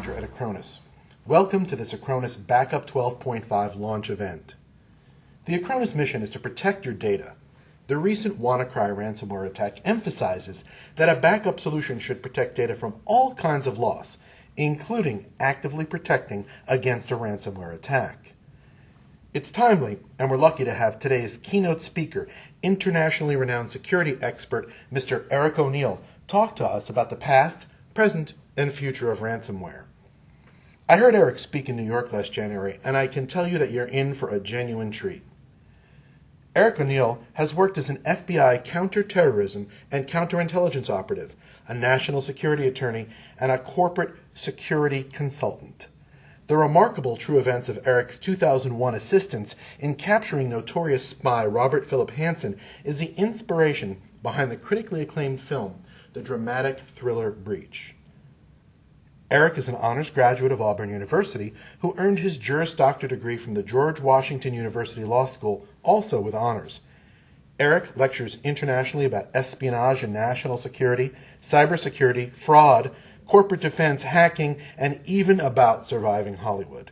Manager at Acronis. Welcome to this Acronis Backup 12.5 launch event. The Acronis mission is to protect your data. The recent WannaCry ransomware attack emphasizes that a backup solution should protect data from all kinds of loss, including actively protecting against a ransomware attack. It's timely, and we're lucky to have today's keynote speaker, internationally renowned security expert Mr. Eric O'Neill, talk to us about the past, present, and future of ransomware. I heard Eric speak in New York last January, and I can tell you that you're in for a genuine treat. Eric O'Neill has worked as an FBI counterterrorism and counterintelligence operative, a national security attorney, and a corporate security consultant. The remarkable true events of Eric's 2001 assistance in capturing notorious spy Robert Philip Hansen is the inspiration behind the critically acclaimed film, The Dramatic Thriller Breach. Eric is an honors graduate of Auburn University who earned his Juris Doctor degree from the George Washington University Law School, also with honors. Eric lectures internationally about espionage and national security, cybersecurity, fraud, corporate defense, hacking, and even about surviving Hollywood.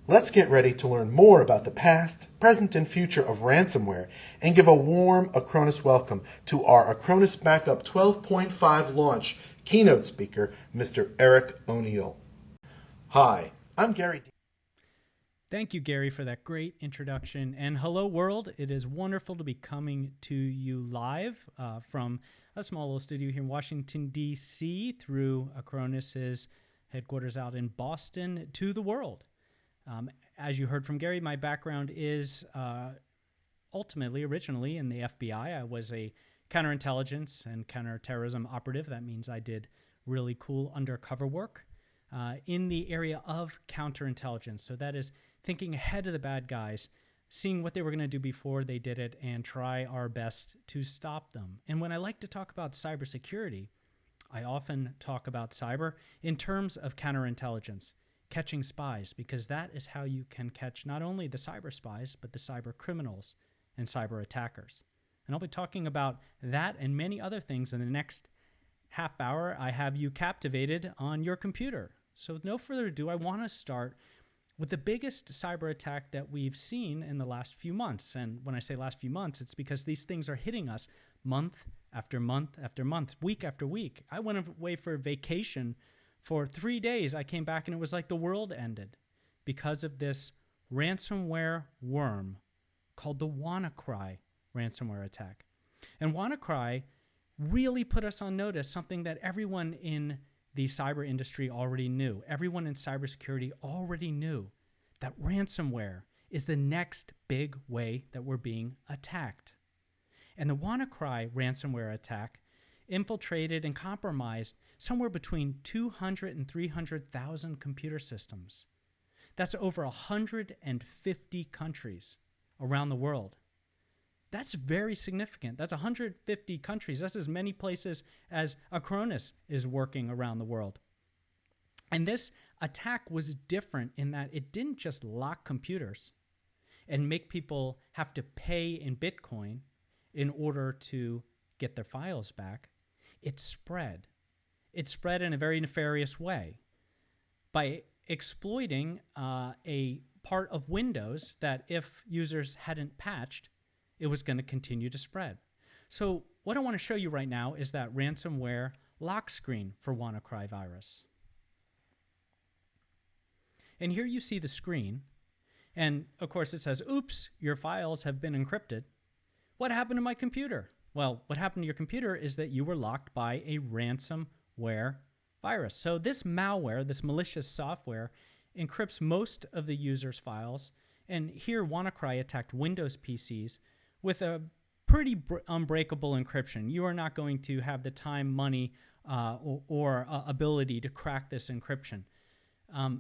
Let's get ready to learn more about the past, present, and future of ransomware and give a warm Acronis welcome to our Acronis Backup 12.5 launch keynote speaker, Mr. Eric O'Neill. Hi, I'm Gary. Thank you, Gary, for that great introduction. And hello, world. It is wonderful to be coming to you live from a small little studio here in Washington, D.C., through Acronis's headquarters out in Boston to the world. As you heard from Gary, my background is originally in the FBI. I was a counterintelligence and counterterrorism operative. That means I did really cool undercover work in the area of counterintelligence. So that is thinking ahead of the bad guys, seeing what they were going to do before they did it, and try our best to stop them. And when I like to talk about cybersecurity, I often talk about cyber in terms of counterintelligence, catching spies, because that is how you can catch not only the cyber spies, but the cyber criminals and cyber attackers. And I'll be talking about that and many other things in the next half hour. I have you captivated on your computer. So with no further ado, I want to start with the biggest cyber attack that we've seen in the last few months. And when I say last few months, it's because these things are hitting us month after month after month, week after week. I went away for vacation for 3 days. I came back and it was like the world ended because of this ransomware worm called the WannaCry ransomware attack. And WannaCry really put us on notice, something that everyone in the cyber industry already knew. Everyone in cybersecurity already knew that ransomware is the next big way that we're being attacked. And the WannaCry ransomware attack infiltrated and compromised somewhere between 200 and 300,000 computer systems. That's over 150 countries around the world. That's very significant. That's 150 countries. That's as many places as Acronis is working around the world. And this attack was different in that it didn't just lock computers and make people have to pay in Bitcoin in order to get their files back. It spread. It spread in a very nefarious way by exploiting a part of Windows that if users hadn't patched, it was going to continue to spread. So what I want to show you right now is that ransomware lock screen for WannaCry virus. And here you see the screen. And of course it says, oops, your files have been encrypted. What happened to my computer? Well, what happened to your computer is that you were locked by a ransomware virus. So this malware, this malicious software, encrypts most of the user's files. And here WannaCry attacked Windows PCs with a pretty unbreakable encryption. You are not going to have the time, money, or ability to crack this encryption.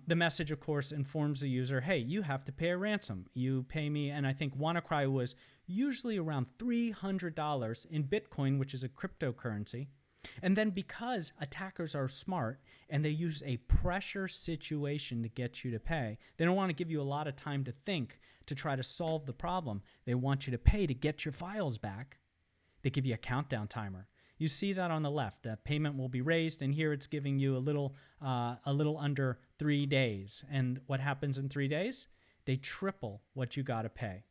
The message, of course, informs the user, hey, you have to pay a ransom. You pay me, and I think WannaCry was usually around $300 in Bitcoin, which is a cryptocurrency. And then because attackers are smart and they use a pressure situation to get you to pay, they don't want to give you a lot of time to think to try to solve the problem. They want you to pay to get your files back. They give you a countdown timer. You see that on the left. The payment will be raised, and here it's giving you a little under 3 days. And what happens in 3 days? They triple what you got to pay.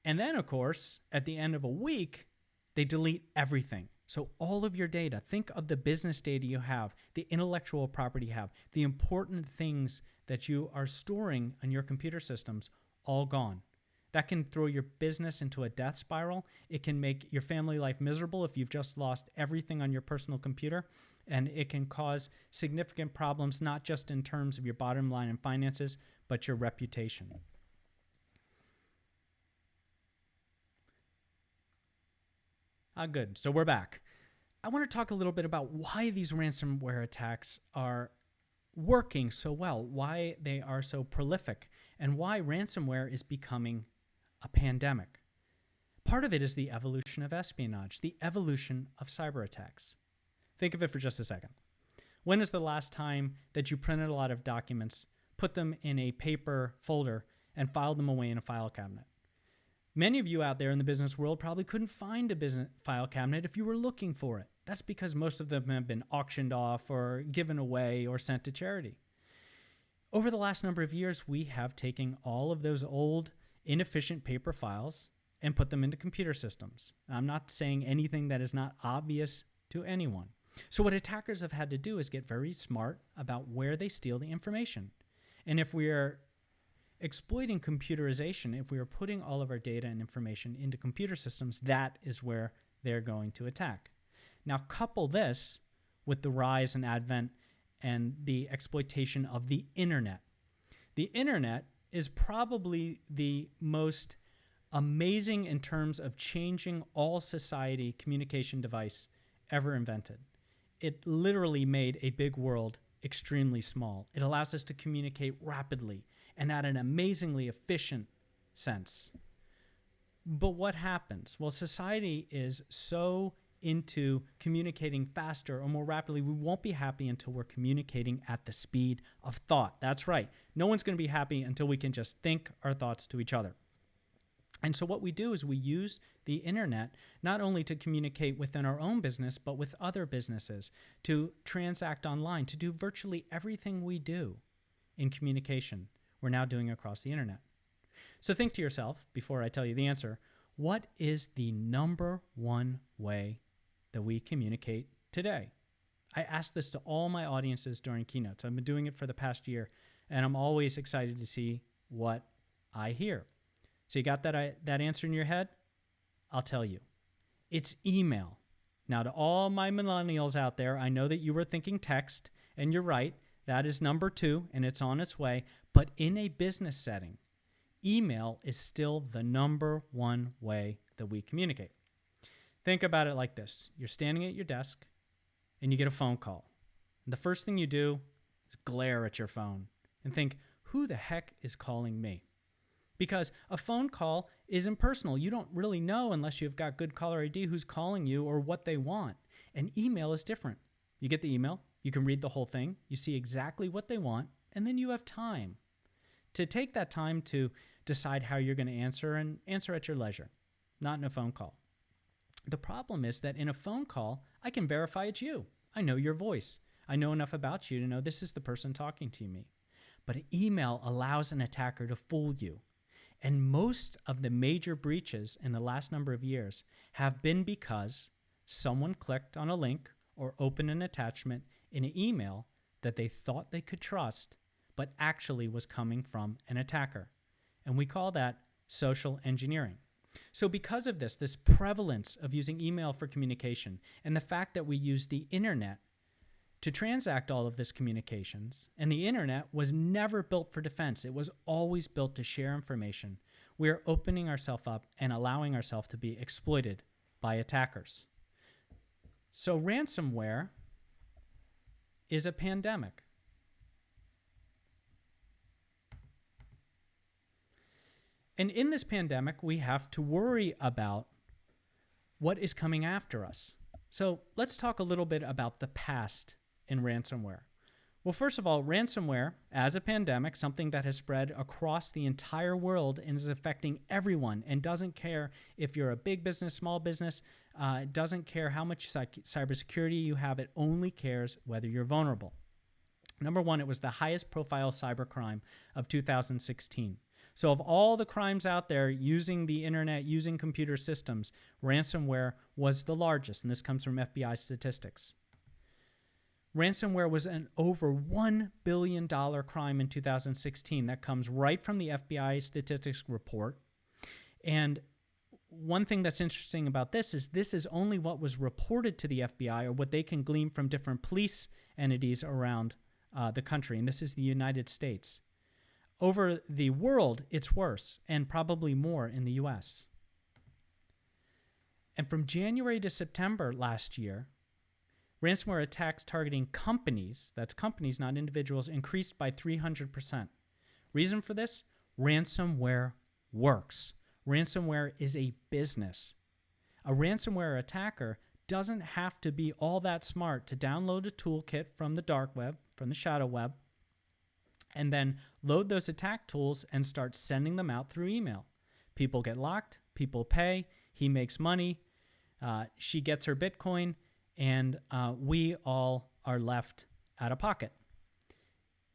And then, of course, at the end of a week, they delete everything. So all of your data, think of the business data you have, the intellectual property you have, the important things that you are storing on your computer systems, all gone. That can throw your business into a death spiral. It can make your family life miserable if you've just lost everything on your personal computer. And it can cause significant problems, not just in terms of your bottom line and finances, but your reputation. Good. So we're back. I want to talk a little bit about why these ransomware attacks are working so well, why they are so prolific, and why ransomware is becoming a pandemic. Part of it is the evolution of espionage, the evolution of cyber attacks. Think of it for just a second. When is the last time that you printed a lot of documents, put them in a paper folder, and filed them away in a file cabinet? Many of you out there in the business world probably couldn't find a business file cabinet if you were looking for it. That's because most of them have been auctioned off or given away or sent to charity. Over the last number of years, we have taken all of those old, inefficient paper files and put them into computer systems. I'm not saying anything that is not obvious to anyone. So what attackers have had to do is get very smart about where they steal the information. And if we are exploiting computerization, if we are putting all of our data and information into computer systems, that is where they're going to attack. Now, couple this with the rise and advent and the exploitation of the internet. The internet is probably the most amazing in terms of changing all society communication device ever invented. It literally made a big world extremely small. It allows us to communicate rapidly and at an amazingly efficient sense. But what happens? Well, society is so into communicating faster or more rapidly, we won't be happy until we're communicating at the speed of thought. That's right. No one's going to be happy until we can just think our thoughts to each other. And so what we do is we use the internet not only to communicate within our own business, but with other businesses, to transact online, to do virtually everything we do in communication. We're now doing across the internet. So think to yourself, before I tell you the answer, what is the number one way that we communicate today? I ask this to all my audiences during keynotes. I've been doing it for the past year, and I'm always excited to see what I hear. So you got that answer in your head? I'll tell you. It's email. Now, to all my millennials out there, I know that you were thinking text, and you're right. That is number 2, and it's on its way. But in a business setting, email is still the number one way that we communicate. Think about it like this. You're standing at your desk, and you get a phone call. And the first thing you do is glare at your phone and think, who the heck is calling me? Because a phone call is impersonal. You don't really know unless you've got good caller ID who's calling you or what they want. And email is different. You get the email, you can read the whole thing, you see exactly what they want, and then you have time to take that time to decide how you're going to answer and answer at your leisure, not in a phone call. The problem is that in a phone call, I can verify it's you. I know your voice. I know enough about you to know this is the person talking to me. But an email allows an attacker to fool you. And most of the major breaches in the last number of years have been because someone clicked on a link or opened an attachment in an email that they thought they could trust, but actually was coming from an attacker. And we call that social engineering. So because of this prevalence of using email for communication and the fact that we use the internet to transact all of this communications, and the internet was never built for defense. It was always built to share information. We are opening ourselves up and allowing ourselves to be exploited by attackers. So ransomware is a pandemic. And in this pandemic, we have to worry about what is coming after us. So let's talk a little bit about the past in ransomware. Well, first of all, ransomware as a pandemic, something that has spread across the entire world and is affecting everyone and doesn't care if you're a big business, small business, It doesn't care how much cybersecurity you have. It only cares whether you're vulnerable. Number one, it was the highest profile cybercrime of 2016. So of all the crimes out there using the internet, using computer systems, ransomware was the largest, and this comes from FBI statistics. Ransomware was an over $1 billion crime in 2016. That comes right from the FBI statistics report. And one thing that's interesting about this is only what was reported to the FBI or what they can glean from different police entities around the country, and this is the United States. Over the world, it's worse, and probably more in the US. And from January to September last year, ransomware attacks targeting companies, that's companies, not individuals, increased by 300%. Reason for this? Ransomware works. Ransomware is a business. A ransomware attacker doesn't have to be all that smart to download a toolkit from the dark web, from the shadow web, and then load those attack tools and start sending them out through email. People get locked, people pay, he makes money, she gets her Bitcoin, and we all are left out of pocket.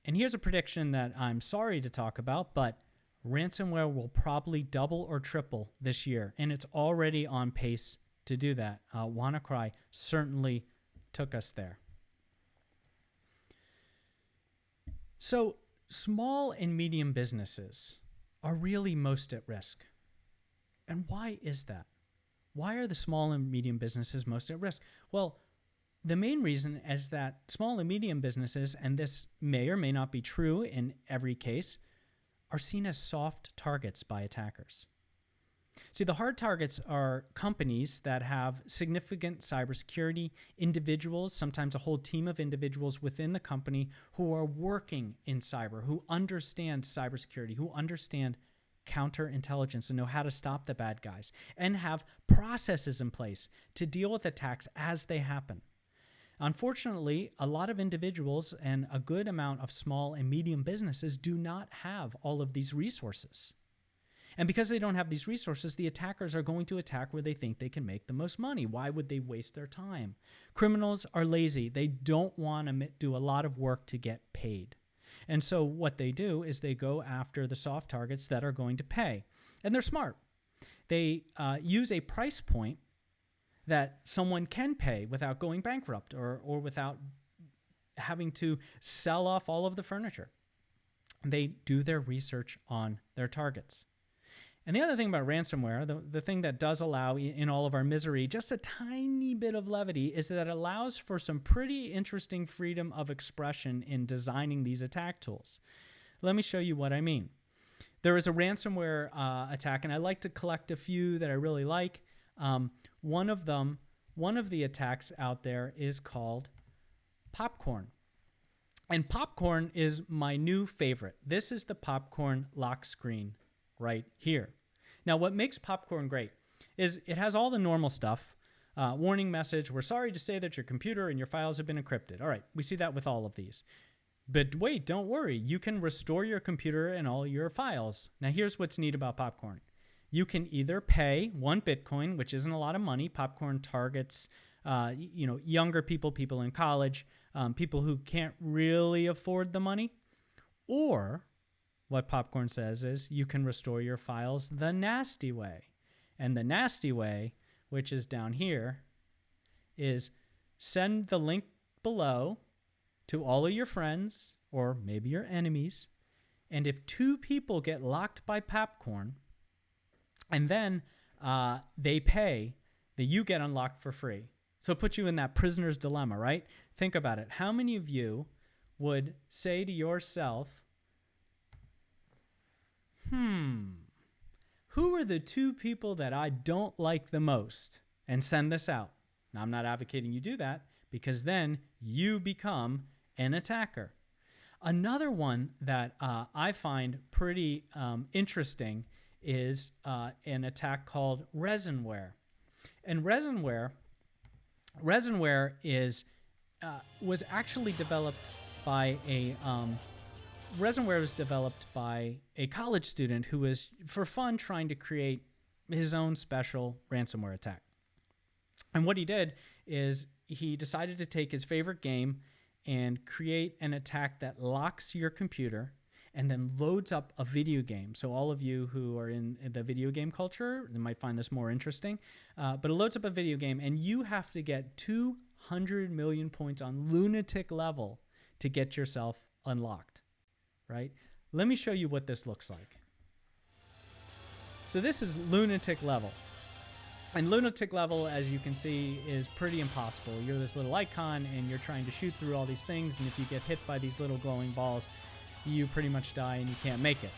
And here's a prediction that I'm sorry to talk about, but ransomware will probably double or triple this year, and it's already on pace to do that. WannaCry certainly took us there. So small and medium businesses are really most at risk. And why is that? Why are the small and medium businesses most at risk? Well, the main reason is that small and medium businesses, and this may or may not be true in every case, are seen as soft targets by attackers. See, the hard targets are companies that have significant cybersecurity, individuals, sometimes a whole team of individuals within the company who are working in cyber, who understand cybersecurity, who understand counterintelligence and know how to stop the bad guys, and have processes in place to deal with attacks as they happen. Unfortunately, a lot of individuals and a good amount of small and medium businesses do not have all of these resources. And because they don't have these resources, the attackers are going to attack where they think they can make the most money. Why would they waste their time? Criminals are lazy. They don't want to do a lot of work to get paid. And so what they do is they go after the soft targets that are going to pay. And they're smart. They use a price point that someone can pay without going bankrupt or without having to sell off all of the furniture. They do their research on their targets. And the other thing about ransomware, the thing that does allow in all of our misery, just a tiny bit of levity, is that it allows for some pretty interesting freedom of expression in designing these attack tools. Let me show you what I mean. There is a ransomware attack, and I like to collect a few that I really like. One of the attacks out there is called Popcorn. And Popcorn is my new favorite. This is the Popcorn lock screen right here. Now, what makes Popcorn great is it has all the normal stuff. Warning message, we're sorry to say that your computer and your files have been encrypted. All right, we see that with all of these. But wait, don't worry. You can restore your computer and all your files. Now, here's what's neat about Popcorn. You can either pay 1 Bitcoin, which isn't a lot of money. Popcorn targets younger people in college, people who can't really afford the money. Or what Popcorn says is you can restore your files the nasty way. And the nasty way, which is down here, is send the link below to all of your friends or maybe your enemies. And if 2 people get locked by Popcorn and then they pay, that you get unlocked for free. So it puts you in that prisoner's dilemma, right? Think about it. How many of you would say to yourself, who are the 2 people that I don't like the most, and send this out? Now, I'm not advocating you do that, because then you become an attacker. Another one that I find pretty interesting is an attack called ransomware. And ransomware is was actually developed by a ransomware was developed by a college student who was, for fun, trying to create his own special ransomware attack. And what he did is he decided to take his favorite game and create an attack that locks your computer and then loads up a video game. So all of you who are in the video game culture, they might find this more interesting. But it loads up a video game, and you have to get 200 million points on lunatic level to get yourself unlocked, right? Let me show you what this looks like. So this is lunatic level. And lunatic level, as you can see, is pretty impossible. You're this little icon, and you're trying to shoot through all these things, and if you get hit by these little glowing balls, you pretty much die and you can't make it.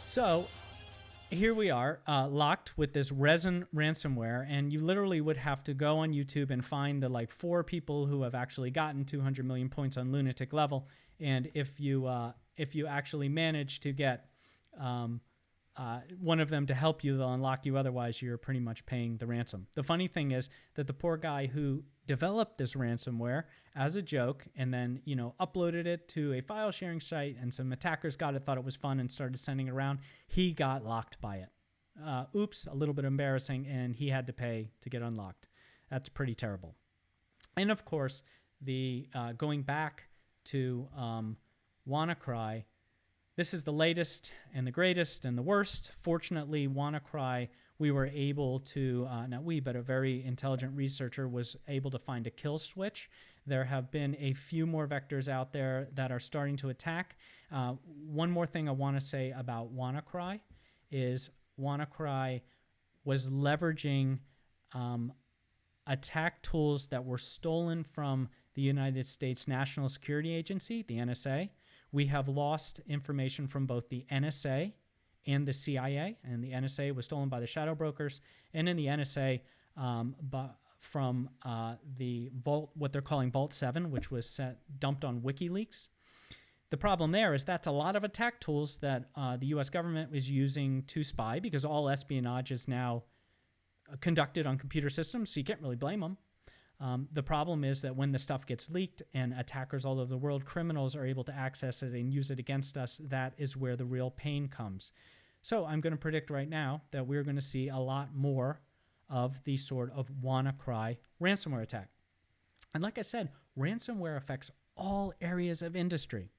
So here we are, locked with this resin ransomware, and you literally would have to go on YouTube and find the 4 people who have actually gotten 200 million points on lunatic level. And if you actually manage to get one of them to help you, they'll unlock you. Otherwise, you're pretty much paying the ransom. The funny thing is that the poor guy who developed this ransomware as a joke and then, uploaded it to a file sharing site, and some attackers got it, thought it was fun, and started sending it around. He got locked by it. Oops, a little bit embarrassing, and he had to pay to get unlocked. That's pretty terrible. And of course, going back to WannaCry, this is the latest and the greatest and the worst. Fortunately, WannaCry, we were able to, not we, but a very intelligent researcher was able to find a kill switch. There have been a few more vectors out there that are starting to attack. One more thing I want to say about WannaCry is WannaCry was leveraging attack tools that were stolen from the United States National Security Agency, the NSA. We have lost information from both the NSA and the CIA, and the NSA was stolen by the shadow brokers, and in the NSA from the Vault, what they're calling Vault 7, which was dumped on WikiLeaks. The problem there is that's a lot of attack tools that the U.S. government is using to spy, because all espionage is now conducted on computer systems, so you can't really blame them. The problem is that when the stuff gets leaked and attackers all over the world, criminals are able to access it and use it against us, that is where the real pain comes. So I'm going to predict right now that we're going to see a lot more of the sort of WannaCry ransomware attack. And like I said, ransomware affects all areas of industry.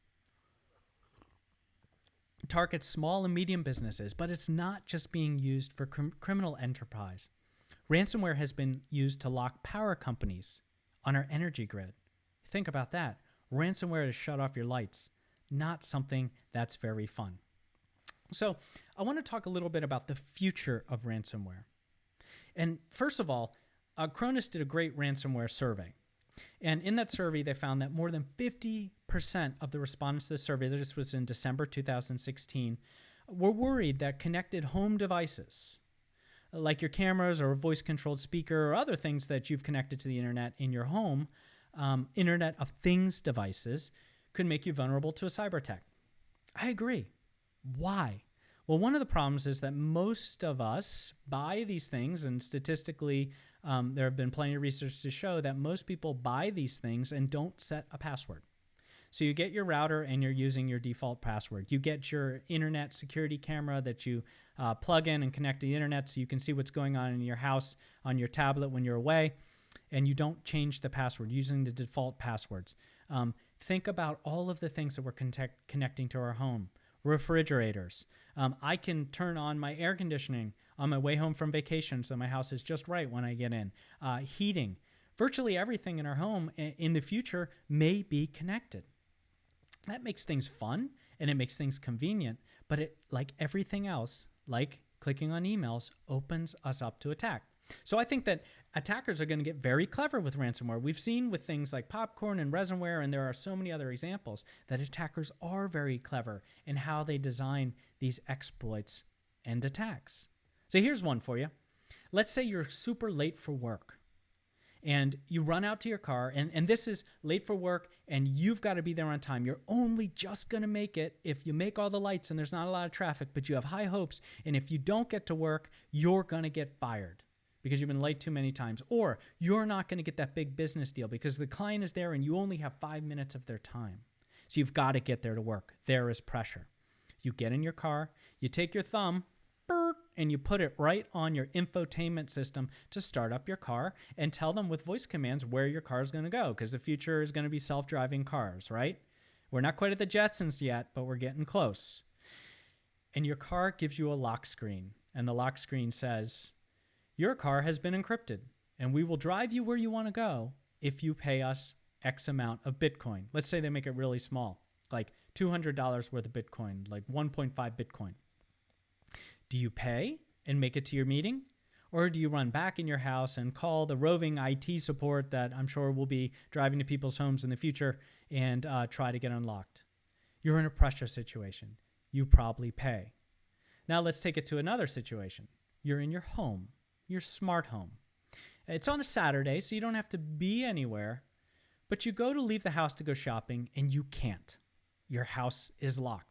It targets small and medium businesses, but it's not just being used for criminal enterprise. Ransomware has been used to lock power companies on our energy grid. Think about that. Ransomware to shut off your lights. Not something that's very fun. So I want to talk a little bit about the future of ransomware. And first of all, Acronis did a great ransomware survey. And in that survey, they found that more than 50% of the respondents to the survey, this was in December 2016, were worried that connected home devices, like your cameras or a voice-controlled speaker or other things that you've connected to the internet in your home, Internet of Things devices, could make you vulnerable to a cyber attack. I agree. Why? Well, one of the problems is that most of us buy these things, and statistically, there have been plenty of research to show that most people buy these things and don't set a password. So you get your router and you're using your default password. You get your internet security camera that you plug in and connect to the internet so you can see what's going on in your house on your tablet when you're away, and you don't change the password using the default passwords. Think about all of the things that we're connecting to our home. Refrigerators. I can turn on my air conditioning on my way home from vacation so my house is just right when I get in. Heating. Virtually everything in our home in the future may be connected. That makes things fun and it makes things convenient, but it, like everything else, like clicking on emails, opens us up to attack. So I think that attackers are going to get very clever with ransomware. We've seen with things like popcorn and ransomware, and there are so many other examples, that attackers are very clever in how they design these exploits and attacks. So here's one for you. Let's say you're super late for work and you run out to your car, and this is late for work and you've got to be there on time. You're only just going to make it if you make all the lights and there's not a lot of traffic, but you have high hopes. And if you don't get to work, you're going to get fired because you've been late too many times, or you're not going to get that big business deal because the client is there and you only have 5 minutes of their time. So you've got to get there to work. There is pressure. You get in your car, you take your thumb, and you put it right on your infotainment system to start up your car and tell them with voice commands where your car is going to go, because the future is going to be self-driving cars, right? We're not quite at the Jetsons yet, but we're getting close. And your car gives you a lock screen, and the lock screen says, your car has been encrypted, and we will drive you where you want to go if you pay us X amount of Bitcoin. Let's say they make it really small, like $200 worth of Bitcoin, like 1.5 Bitcoin. Do you pay and make it to your meeting? Or do you run back in your house and call the roving IT support that I'm sure will be driving to people's homes in the future and try to get unlocked? You're in a pressure situation. You probably pay. Now let's take it to another situation. You're in your home, your smart home. It's on a Saturday, so you don't have to be anywhere, but you go to leave the house to go shopping and you can't. Your house is locked.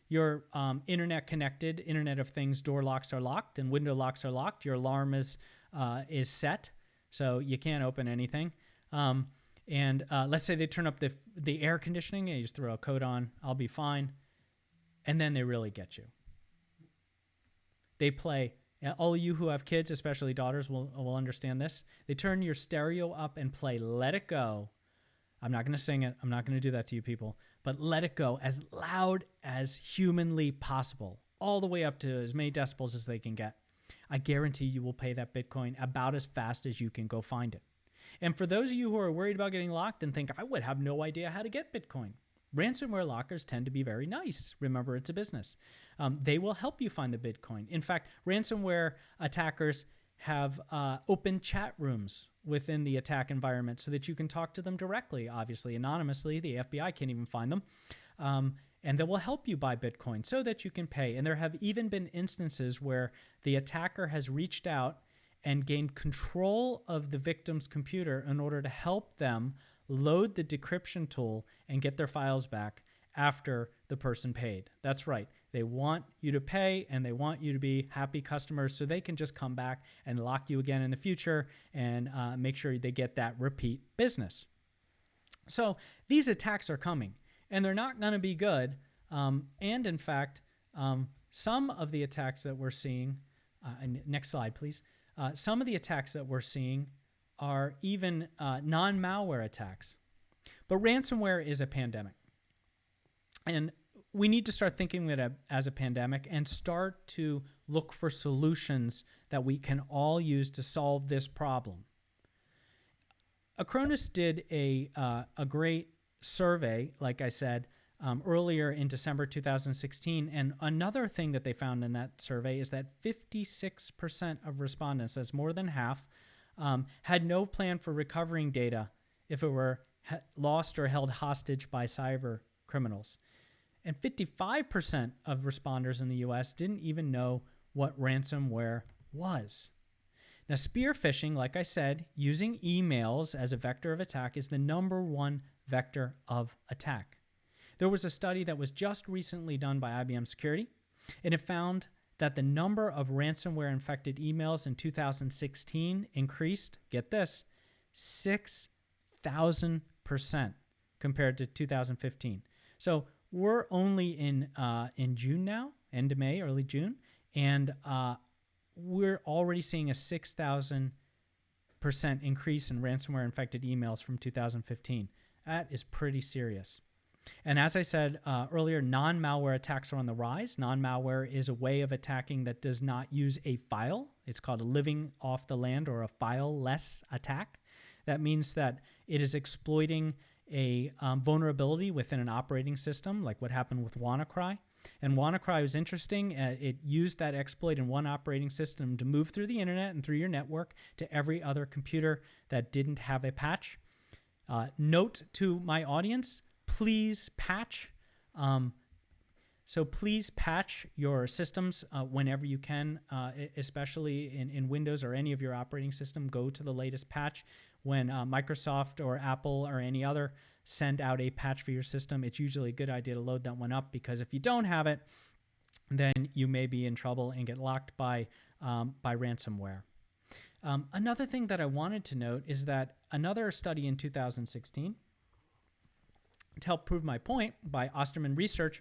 Your internet connected, Internet of Things door locks are locked and window locks are locked. Your alarm is set, so you can't open anything. And let's say they turn up the air conditioning and you just throw a coat on, I'll be fine. And then they really get you. They play, all of you who have kids, especially daughters, will understand this. They turn your stereo up and play Let It Go. I'm not going to sing it. I'm not going to do that to you people. But Let It Go as loud as humanly possible, all the way up to as many decibels as they can get. I guarantee you will pay that Bitcoin about as fast as you can go find it. And for those of you who are worried about getting locked and think, I would have no idea how to get Bitcoin, ransomware lockers tend to be very nice. Remember, it's a business. They will help you find the Bitcoin. In fact, ransomware attackers have open chat rooms within the attack environment so that you can talk to them directly, obviously anonymously. The FBI can't even find them. And they will help you buy Bitcoin so that you can pay. And there have even been instances where the attacker has reached out and gained control of the victim's computer in order to help them load the decryption tool and get their files back after the person paid. That's right. They want you to pay and they want you to be happy customers so they can just come back and lock you again in the future and make sure they get that repeat business. So these attacks are coming and they're not going to be good. And in fact, some of the attacks that we're seeing, next slide, please. Some of the attacks that we're seeing are even non-malware attacks. But ransomware is a pandemic. And we need to start thinking of it as a pandemic and start to look for solutions that we can all use to solve this problem. Acronis did a great survey, like I said, earlier in December 2016. And another thing that they found in that survey is that 56% of respondents, that's more than half, had no plan for recovering data if it were lost or held hostage by cyber criminals. And 55% of responders in the US didn't even know what ransomware was. Now, spear phishing, like I said, using emails as a vector of attack is the #1 vector of attack. There was a study that was just recently done by IBM Security, and it found that the number of ransomware-infected emails in 2016 increased, get this, 6,000% compared to 2015. So we're only in June now, end of May, early June, and we're already seeing a 6,000% increase in ransomware-infected emails from 2015. That is pretty serious. And as I said earlier, non-malware attacks are on the rise. Non-malware is a way of attacking that does not use a file. It's called a living off the land or a file-less attack. That means that it is exploiting a vulnerability within an operating system, like what happened with WannaCry. And WannaCry was interesting. It used that exploit in one operating system to move through the internet and through your network to every other computer that didn't have a patch. Note to my audience, please patch. So please patch your systems whenever you can, especially in Windows or any of your operating system. Go to the latest patch. When Microsoft or Apple or any other send out a patch for your system, it's usually a good idea to load that one up, because if you don't have it, then you may be in trouble and get locked by ransomware. Another thing that I wanted to note is that another study in 2016, to help prove my point, by Osterman Research,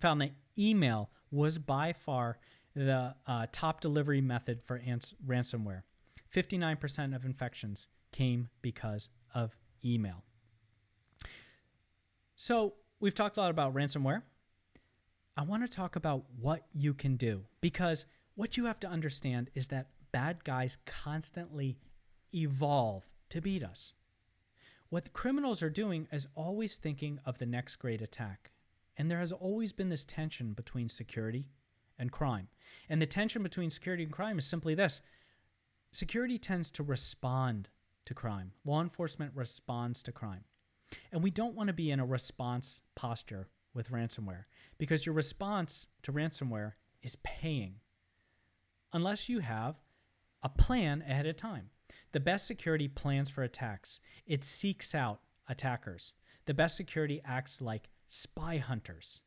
found that email was by far the top delivery method for ransomware. 59% of infections came because of email. So we've talked a lot about ransomware. I want to talk about what you can do, because what you have to understand is that bad guys constantly evolve to beat us. What the criminals are doing is always thinking of the next great attack. And there has always been this tension between security and crime. And the tension between security and crime is simply this. Security tends to respond to crime. Law enforcement responds to crime. And we don't want to be in a response posture with ransomware, because your response to ransomware is paying, unless you have a plan ahead of time. The best security plans for attacks. It seeks out attackers. The best security acts like spy hunters,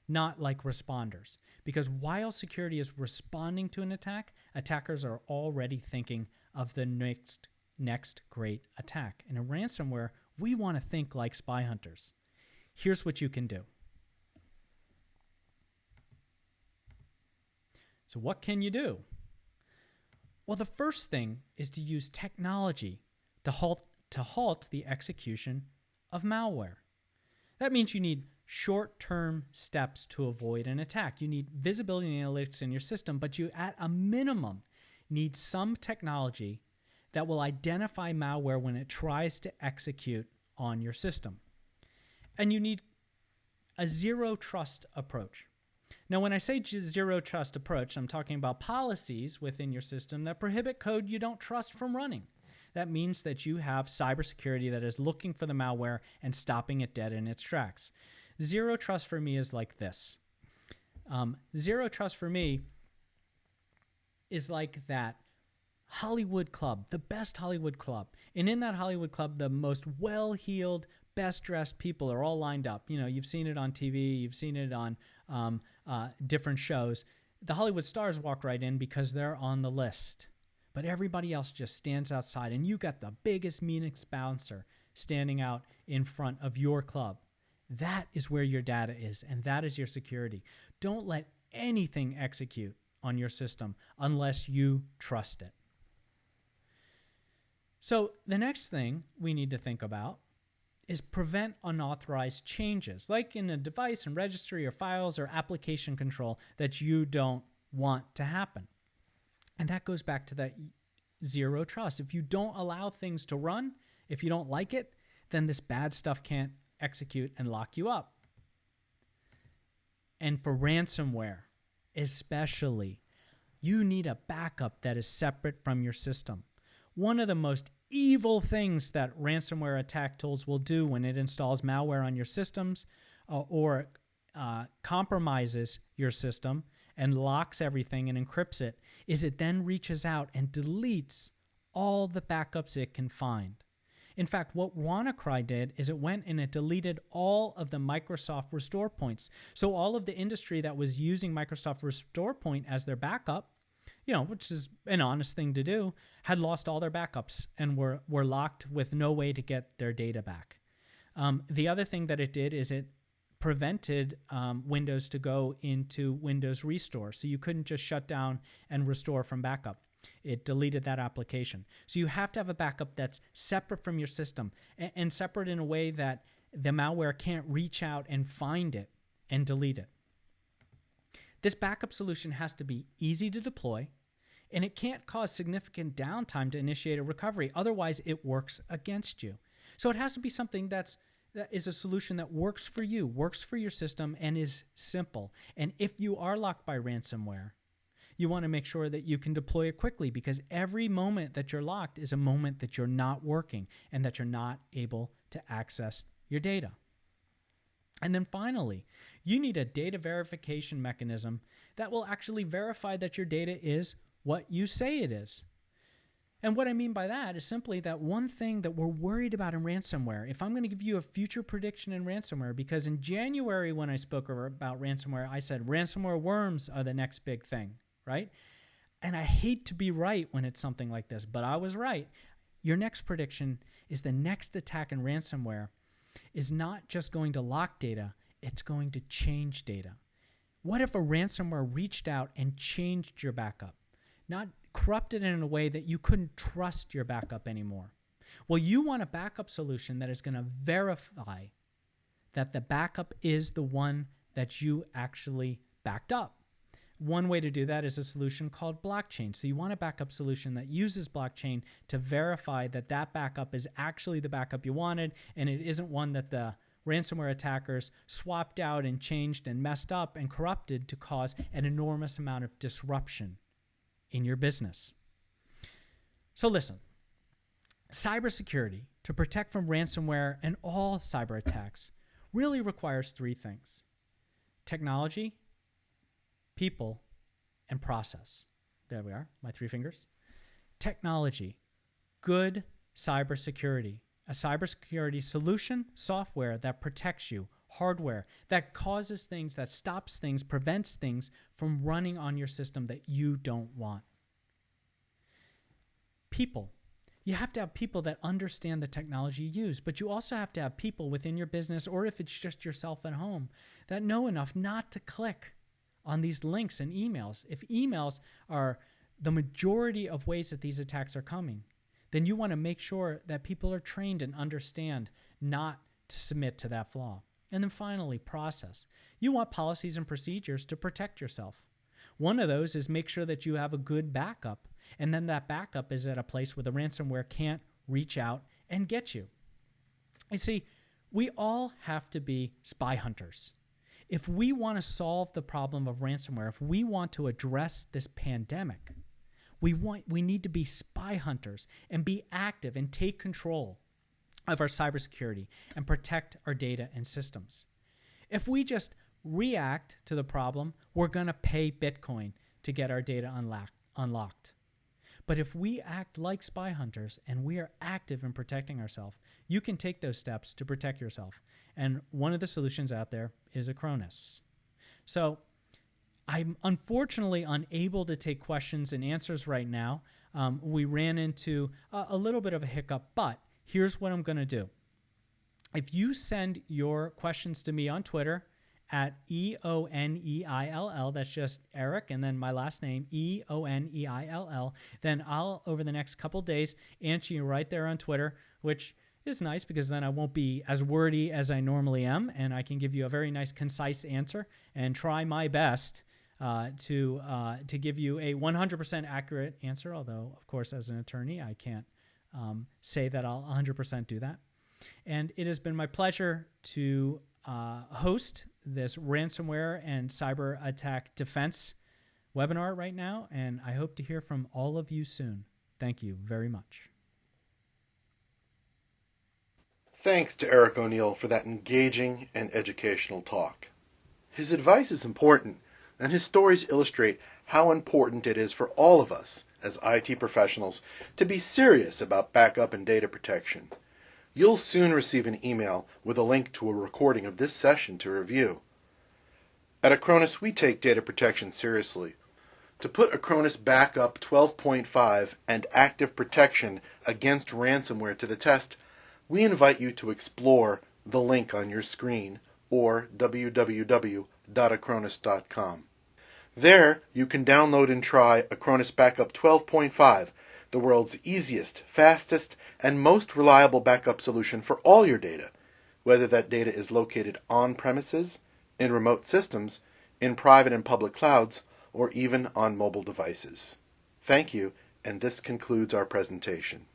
not like responders. Because while security is responding to an attack, attackers are already thinking of the next great attack. And in ransomware, we want to think like spy hunters. Here's what you can do. So what can you do? Well, the first thing is to use technology to halt the execution of malware. That means you need short-term steps to avoid an attack. You need visibility and analytics in your system, but you, at a minimum, need some technology that will identify malware when it tries to execute on your system. And you need a zero-trust approach. Now, when I say zero trust approach, I'm talking about policies within your system that prohibit code you don't trust from running. That means that you have cybersecurity that is looking for the malware and stopping it dead in its tracks. Zero trust for me is like this. Zero trust for me is like that Hollywood club, the best Hollywood club. And in that Hollywood club, the most well-heeled, best-dressed people are all lined up. You know, you've seen it on TV, you've seen it on different shows. The Hollywood stars walk right in because they're on the list. But everybody else just stands outside, and you got the biggest, meanest bouncer standing out in front of your club. That is where your data is, and that is your security. Don't let anything execute on your system unless you trust it. So the next thing we need to think about is prevent unauthorized changes, like in a device and registry or files or application control that you don't want to happen. And that goes back to that zero trust. If you don't allow things to run, if you don't like it, then this bad stuff can't execute and lock you up. And for ransomware, especially, you need a backup that is separate from your system. One of the most evil things that ransomware attack tools will do when it installs malware on your systems or compromises your system and locks everything and encrypts it is it then reaches out and deletes all the backups it can find. In fact, what WannaCry did is it went and it deleted all of the Microsoft Restore points. So all of the industry that was using Microsoft Restore Point as their backup, you know, which is an honest thing to do, had lost all their backups and were locked with no way to get their data back. The other thing that it did is it prevented Windows to go into Windows Restore. So you couldn't just shut down and restore from backup. It deleted that application. So you have to have a backup that's separate from your system and separate in a way that the malware can't reach out and find it and delete it. This backup solution has to be easy to deploy, and it can't cause significant downtime to initiate a recovery. Otherwise, it works against you. So it has to be something that is a solution that works for you, works for your system, and is simple. And if you are locked by ransomware, you want to make sure that you can deploy it quickly, because every moment that you're locked is a moment that you're not working and that you're not able to access your data. And then finally, you need a data verification mechanism that will actually verify that your data is what you say it is. And what I mean by that is simply that one thing that we're worried about in ransomware, if I'm going to give you a future prediction in ransomware, because in January when I spoke about ransomware, I said ransomware worms are the next big thing, right? And I hate to be right when it's something like this, but I was right. Your next prediction is the next attack in ransomware is not just going to lock data, it's going to change data. What if a ransomware reached out and changed your backup? Not corrupted it in a way that you couldn't trust your backup anymore. Well, you want a backup solution that is going to verify that the backup is the one that you actually backed up. One way to do that is a solution called blockchain. So you want a backup solution that uses blockchain to verify that that backup is actually the backup you wanted, and it isn't one that the ransomware attackers swapped out and changed and messed up and corrupted to cause an enormous amount of disruption in your business. So listen, cybersecurity to protect from ransomware and all cyber attacks really requires three things: technology, people, and process. There we are, my three fingers. Technology, good cybersecurity, a cybersecurity solution, software that protects you, hardware that causes things, that stops things, prevents things from running on your system that you don't want. People. You have to have people that understand the technology you use, but you also have to have people within your business, or if it's just yourself at home, that know enough not to click on these links and emails. If emails are the majority of ways that these attacks are coming, then you want to make sure that people are trained and understand not to submit to that flaw. And then finally, process. You want policies and procedures to protect yourself. One of those is make sure that you have a good backup, and then that backup is at a place where the ransomware can't reach out and get you. You see, we all have to be spy hunters. If we want to solve the problem of ransomware, if we want to address this pandemic, we need to be spy hunters and be active and take control of our cybersecurity and protect our data and systems. If we just react to the problem, we're going to pay Bitcoin to get our data unlocked. But if we act like spy hunters and we are active in protecting ourselves, you can take those steps to protect yourself. And one of the solutions out there is Acronis. So I'm unfortunately unable to take questions and answers right now. We ran into a little bit of a hiccup, but here's what I'm going to do. If you send your questions to me on Twitter at EONEILL, that's just Eric, and then my last name, EONEILL, then I'll, over the next couple days, answer you right there on Twitter, which is nice because then I won't be as wordy as I normally am, and I can give you a very nice, concise answer and try my best to give you a 100% accurate answer, although, of course, as an attorney, I can't say that I'll 100% do that. And it has been my pleasure to host this ransomware and cyber attack defense webinar right now, and I hope to hear from all of you soon. Thank you very much. Thanks to Eric O'Neill for that engaging and educational talk. His advice is important, and his stories illustrate how important it is for all of us as IT professionals to be serious about backup and data protection. You'll soon receive an email with a link to a recording of this session to review. At Acronis, we take data protection seriously. To put Acronis Backup 12.5 and Active Protection against ransomware to the test, we invite you to explore the link on your screen or www.acronis.com. There, you can download and try Acronis Backup 12.5, the world's easiest, fastest, and most reliable backup solution for all your data, whether that data is located on premises, in remote systems, in private and public clouds, or even on mobile devices. Thank you, and this concludes our presentation.